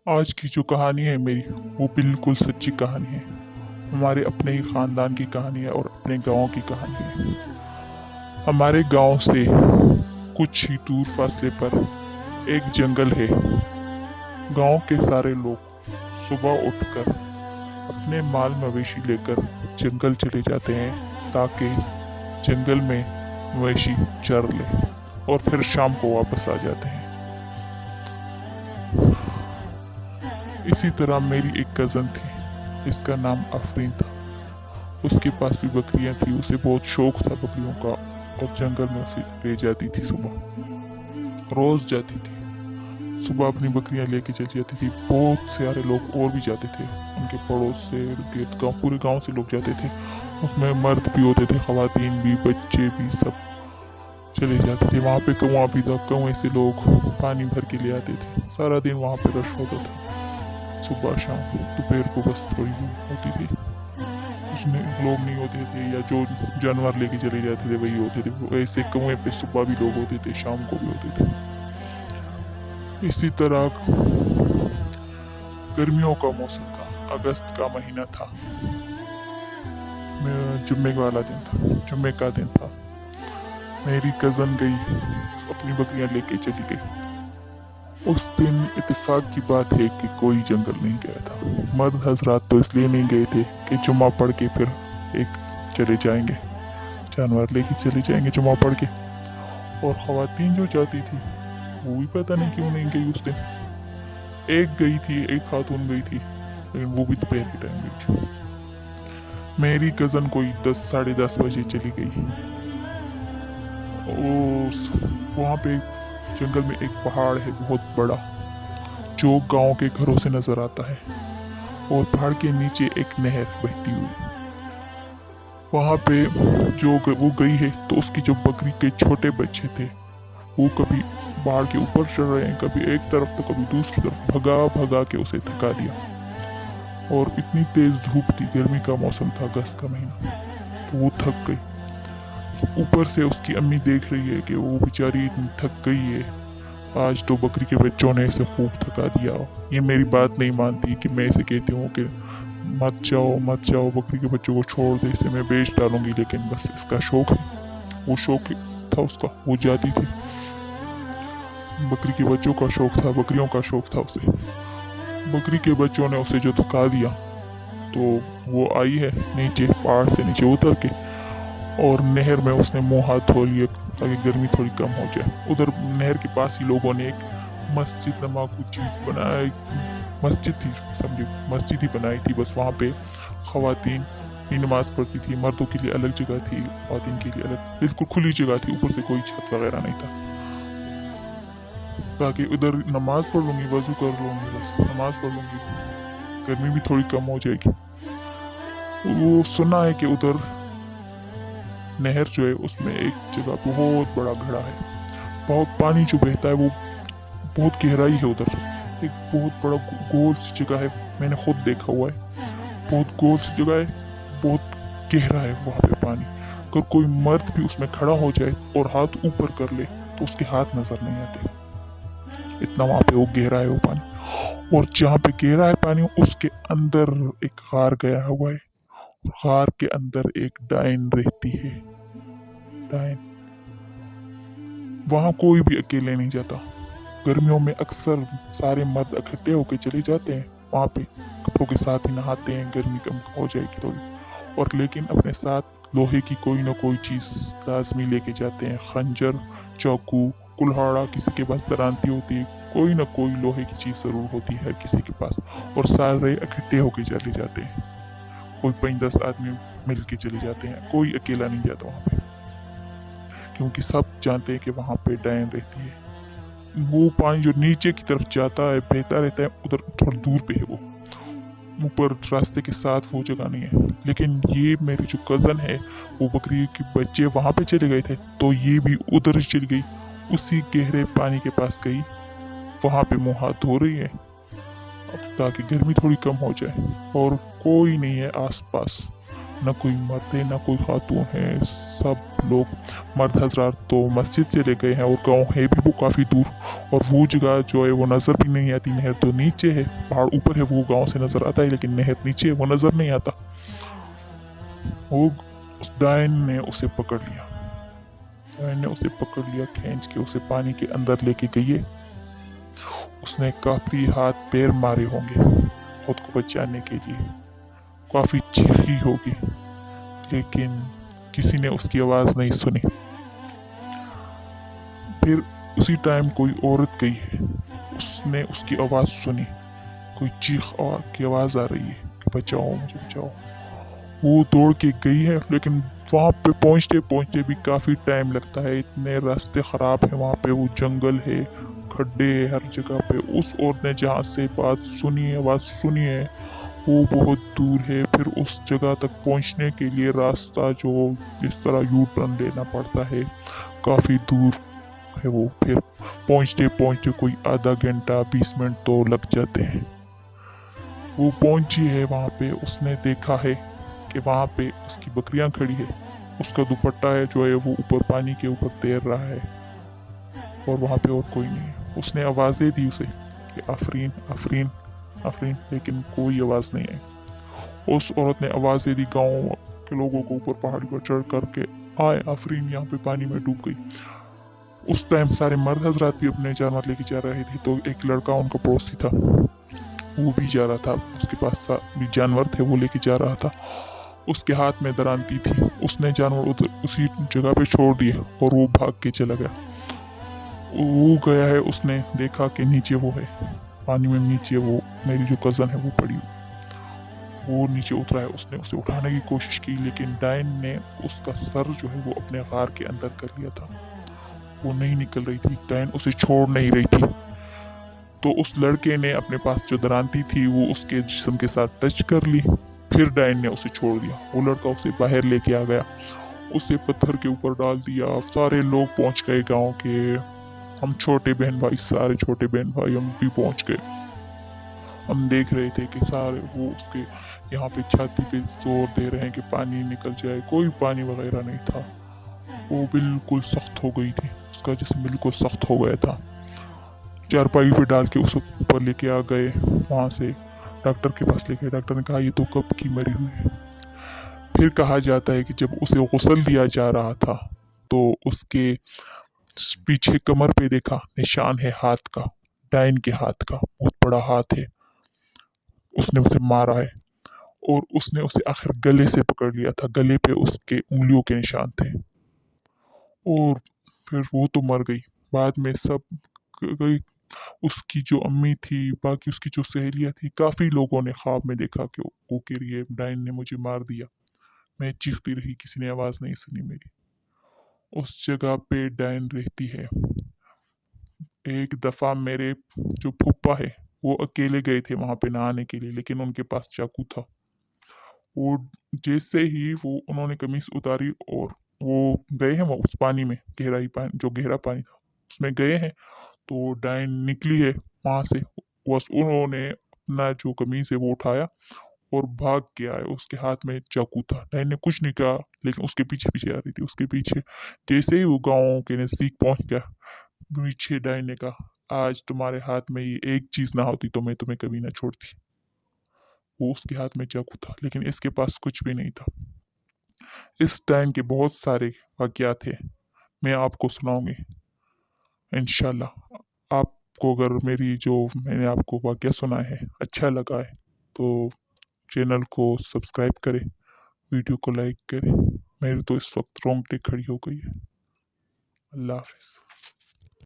आज की जो कहानी है मेरी, वो बिल्कुल सच्ची कहानी है। हमारे अपने ही खानदान की कहानी है और अपने गांव की कहानी है। हमारे गांव से कुछ ही दूर फासले पर एक जंगल है। गांव के सारे लोग सुबह उठकर अपने माल मवेशी लेकर जंगल चले जाते हैं ताकि जंगल में मवेशी चर ले और फिर शाम को वापस आ जाते हैं। इसी तरह मेरी एक कज़न थी, इसका नाम आफरीन था। उसके पास भी बकरियां थी, उसे बहुत शौक था बकरियों का और जंगल में उसे ले जाती थी। सुबह रोज जाती थी, सुबह अपनी बकरियां लेके चली जाती थी। बहुत सारे लोग और भी जाते थे, उनके पड़ोस से गाँव, पूरे गांव से लोग जाते थे। उसमें मर्द भी होते थे, खवातीन भी, बच्चे भी, सब चले जाते थे। वहाँ पे कुआं भी था, कुएं से लोग पानी भर के ले आते थे। सारा दिन वहाँ पे रश होता था, सुबह शाम। दोपहर को बस थोड़ी होती थी, कुछ लोग नहीं होते थे, या जो जानवर लेके चले जाते थे वही होते थे। वैसे कुएं पे सुबह भी लोग होते थे, शाम को भी होते थे। इसी तरह गर्मियों का मौसम था, अगस्त का महीना था। जुम्मे वाला दिन था, जुम्मे का दिन था। मेरी कज़न गई, अपनी बकरियां लेके चली गई। उस दिन इत्तेफाक की बात है कि कोई जंगल नहीं गया था। मर्द हजरात तो इसलिए नहीं गए थे कि जुम्मा पढ़ के फिर एक चले जाएंगे, जानवर लेके चले जाएंगे जुम्मा पढ़ के। और खवातीन जो जाती थी वो भी पता नहीं क्यों नहीं गई उस दिन। एक गई थी, एक खातून गई थी, लेकिन वो भी दोपहर के टाइम गई थी। मेरी कज़न कोई 10 साढ़े 10 बजे चली गई। वहाँ पे जंगल में एक पहाड़ है बहुत बड़ा, जो गांव के घरों से नजर आता है, और पहाड़ के नीचे एक नहर बहती हुई। वहां पे वो गई है तो उसकी जो बकरी के छोटे बच्चे थे वो कभी पहाड़ के ऊपर चढ़ रहे हैं, कभी एक तरफ तो कभी दूसरी तरफ, भगा भगा के उसे थका दिया। और इतनी तेज धूप थी, गर्मी का मौसम था, अगस्त का महीना, तो वो थक गई। ऊपर से उसकी अम्मी देख रही है कि वो बेचारी इतनी थक गई है, आज तो बकरी के बच्चों ने इसे खूब थका दिया। ये मेरी बात नहीं मानती कि मैं इसे कहती हूँ कि मत जाओ मत जाओ, बकरी के बच्चों को छोड़ दे, इसे मैं बेच डालूंगी, लेकिन बस इसका शौक है, वो शौक था उसका, वो जाती थी। बकरी के बच्चों का शौक था, बकरियों का शौक था उसे। बकरी के बच्चों ने उसे जो थका दिया तो वो आई है नीचे, पहाड़ से नीचे उतर के, और नहर में उसने मुंह हाथ धो लिए ताकि गर्मी थोड़ी कम हो जाए। उधर नहर के पास ही लोगों ने एक मस्जिद नमा कुछ चीज़ बनाई, मस्जिद थी, समझे, मस्जिद ही बनाई थी। बस वहाँ पे खवातीन ही नमाज पढ़ती थी, मर्दों के लिए अलग जगह थी, खवातीन के लिए अलग, बिल्कुल खुली जगह थी, ऊपर से कोई छत वगैरह नहीं था, ताकि उधर नमाज पढ़ लूँगी, वजू कर लूँगी, बस नमाज पढ़ लूँगी, गर्मी भी थोड़ी कम हो जाएगी। वो सुना है कि उधर नहर जो है उसमें एक जगह बहुत बड़ा घड़ा है, बहुत पानी जो बहता है वो बहुत गहराई है उधर। एक बहुत बड़ा गोल सी जगह है, मैंने खुद देखा हुआ है, बहुत गोल सी जगह है, बहुत गहरा है वहाँ पे पानी। अगर कोई मर्द भी उसमें खड़ा हो जाए और हाथ ऊपर कर ले तो उसके हाथ नजर नहीं आते, इतना वहाँ पे वो गहरा है वो पानी। और जहाँ पे गहरा है पानी उसके अंदर एक गार गया हुआ है, गार के अंदर एक डायन रहती है, डायन। वहाँ कोई भी अकेले नहीं जाता। गर्मियों में अक्सर सारे मर्द इकट्ठे होकर चले जाते हैं वहाँ पे, कपड़ों के साथ ही नहाते हैं, गर्मी कम हो जाएगी थोड़ी। और लेकिन अपने साथ लोहे की कोई ना कोई चीज़ लाजमी लेके जाते हैं, खंजर, चाकू, कुल्हाड़ा, किसी के पास दरांती होती है, कोई ना कोई लोहे की चीज़ ज़रूर होती है किसी के पास। और सारे इकट्ठे होकर चले जाते हैं, कोई 5-10 आदमी मिल के चले जाते हैं, कोई अकेला नहीं जाता वहाँ पे, क्योंकि सब जानते हैं कि वहाँ पे डायन रहती है। वो पानी जो नीचे की तरफ जाता है, बहता रहता है, उधर थोड़ा दूर पे है वो, ऊपर रास्ते के साथ वो जगह नहीं है। लेकिन ये मेरी जो कज़न है, वो बकरी के बच्चे वहाँ पे चले गए थे, तो ये भी उधर ही चली गई, उसी गहरे पानी के पास गई, वहाँ पे मुँह हाथ धो रही है ताकि गर्मी थोड़ी कम हो जाए। और कोई नहीं है आसपास, न कोई मर्द है न कोई खातून है। सब लोग मर्द हजरात तो मस्जिद चले गए हैं और गांव है भी वो काफ़ी दूर, और वो जगह जो है वो नज़र भी नहीं आती। नहर तो नीचे है, पहाड़ ऊपर है, वो गांव से नज़र आता है, लेकिन नहर नीचे है, वो नज़र नहीं आता। वो उस डायन ने उसे पकड़ लिया। डायन ने उसे पकड़ लिया, खींच के उसे पानी के अंदर लेके गई है। उसने काफ़ी हाथ पैर मारे होंगे खुद को बचाने के लिए, काफ़ी चीखी होगी, लेकिन किसी ने उसकी आवाज़ नहीं सुनी। फिर उसी टाइम कोई औरत गई है, उसने उसकी आवाज़ सुनी, कोई चीख की आवाज़ आ रही है कि बचाओ मुझे बचाओ। वो दौड़ के गई है, लेकिन वहाँ पे पहुँचते पहुँचते भी काफ़ी टाइम लगता है। इतने रास्ते ख़राब हैं वहाँ पे, वो जंगल है, खड्डे है हर जगह पे। उस औरत ने जहाँ से बात सुनी है, आवाज़ सुनी है, वो बहुत दूर है। फिर उस जगह तक पहुँचने के लिए रास्ता जो इस तरह यू टर्न लेना पड़ता है, काफ़ी दूर है वो। फिर पहुँचते पहुँचते कोई आधा घंटा 20 मिनट तो लग जाते हैं। वो पहुँची है वहाँ पे, उसने देखा है कि वहाँ पे उसकी बकरियां खड़ी है, उसका दुपट्टा है जो है वो ऊपर पानी के ऊपर तैर रहा है, और वहाँ पे और कोई नहीं है। उसने आवाज़ें दी उसे कि आफरीन आफरीन आफरीन, लेकिन कोई आवाज़ नहीं आई। उस औरत ने आवाज़ें दी गाँव के लोगों को ऊपर पहाड़ी पर चढ़ करके, आए आफरीन यहाँ पे पानी में डूब गई। उस टाइम सारे मर्द हजरात भी अपने जानवर लेके जा रहे थे, तो एक लड़का उनका पड़ोसी था, वो भी जा रहा था, उसके पास भी जानवर थे, वो लेके जा रहा था। उसके हाथ में दरांती थी, उसने जानवर उधर उसी जगह पे छोड़ दिए और वो भाग के चला गया। वो गया है, उसने देखा कि नीचे वो है, पानी में नीचे वो मेरी जो कज़न है वो पड़ी हुई। वो नीचे उतरा है, उसने उसे उठाने की कोशिश की, लेकिन डायन ने उसका सर जो है वो अपने गार के अंदर कर लिया था। वो नहीं निकल रही थी, डायन उसे छोड़ नहीं रही थी। तो उस लड़के ने अपने पास जो दरांती थी वो उसके जिस्म के साथ टच कर ली, फिर डायन ने उसे छोड़ दिया। वो लड़का उसे बाहर लेके आ गया, उसे पत्थर के ऊपर डाल दिया। सारे लोग पहुंच गए गांव के, हम छोटे बहन भाई, सारे छोटे बहन भाई हम भी पहुंच गए। हम देख रहे थे कि सारे वो उसके यहाँ पे छाती पे जोर दे रहे हैं कि पानी निकल जाए, कोई पानी वगैरह नहीं था। वो बिल्कुल सख्त हो गई थी, उसका जिस्म बिल्कुल सख्त हो गया था। चारपाई पे डाल के उसे ऊपर लेके आ गए, वहाँ से डॉक्टर के पास लेके। डॉक्टर ने कहा ये तो कब की मरी हुई है। फिर कहा जाता है कि जब उसे गुस्ल दिया जा रहा था तो उसके पीछे कमर पे देखा निशान है हाथ का, डायन के हाथ का, बहुत बड़ा हाथ है, उसने उसे मारा है। और उसने उसे आखिर गले से पकड़ लिया था, गले पे उसके उंगलियों के निशान थे। और फिर वो तो मर गई। बाद में सब गई, उसकी जो अम्मी थी, बाकी उसकी जो सहेलियां थी, काफ़ी लोगों ने ख्वाब में देखा कि वो कह रही है डायन ने मुझे मार दिया। मैं चीखती रही, किसी ने आवाज़ नहीं सुनी मेरी। उस जगह पे डायन रहती है। एक दफ़ा मेरे जो फूफा है वो अकेले गए थे वहाँ पे नहाने के लिए, लेकिन उनके पास चाकू था। वो जैसे ही वो उन्होंने कमीज उतारी और वो गए हैं वो उस पानी में, गहराई पानी, जो गहरा पानी था उसमें गए हैं, तो डायन निकली है वहां से। बस उन्होंने अपना जो कमीज है वो उठाया और भाग के आए, उसके हाथ में चाकू था। डायन ने कुछ नहीं कहा, लेकिन उसके पीछे पीछे आ रही थी, उसके पीछे। जैसे ही वो गाँव के नजदीक पहुंच गया, पीछे डायन ने कहा आज तुम्हारे हाथ में ये एक चीज ना होती तो मैं तुम्हें कभी ना छोड़ती। वो उसके हाथ में चाकू था, लेकिन इसके पास कुछ भी नहीं था। इस टाइम के बहुत सारे वाक़यात थे, मैं आपको सुनाऊंगी इंशाल्लाह। आपको अगर मेरी जो मैंने आपको वाक़या सुना है अच्छा लगा है तो चैनल को सब्सक्राइब करें, वीडियो को लाइक करें। मेरी तो इस वक्त रोंगटे खड़ी हो गई है। अल्लाह हाफिज़।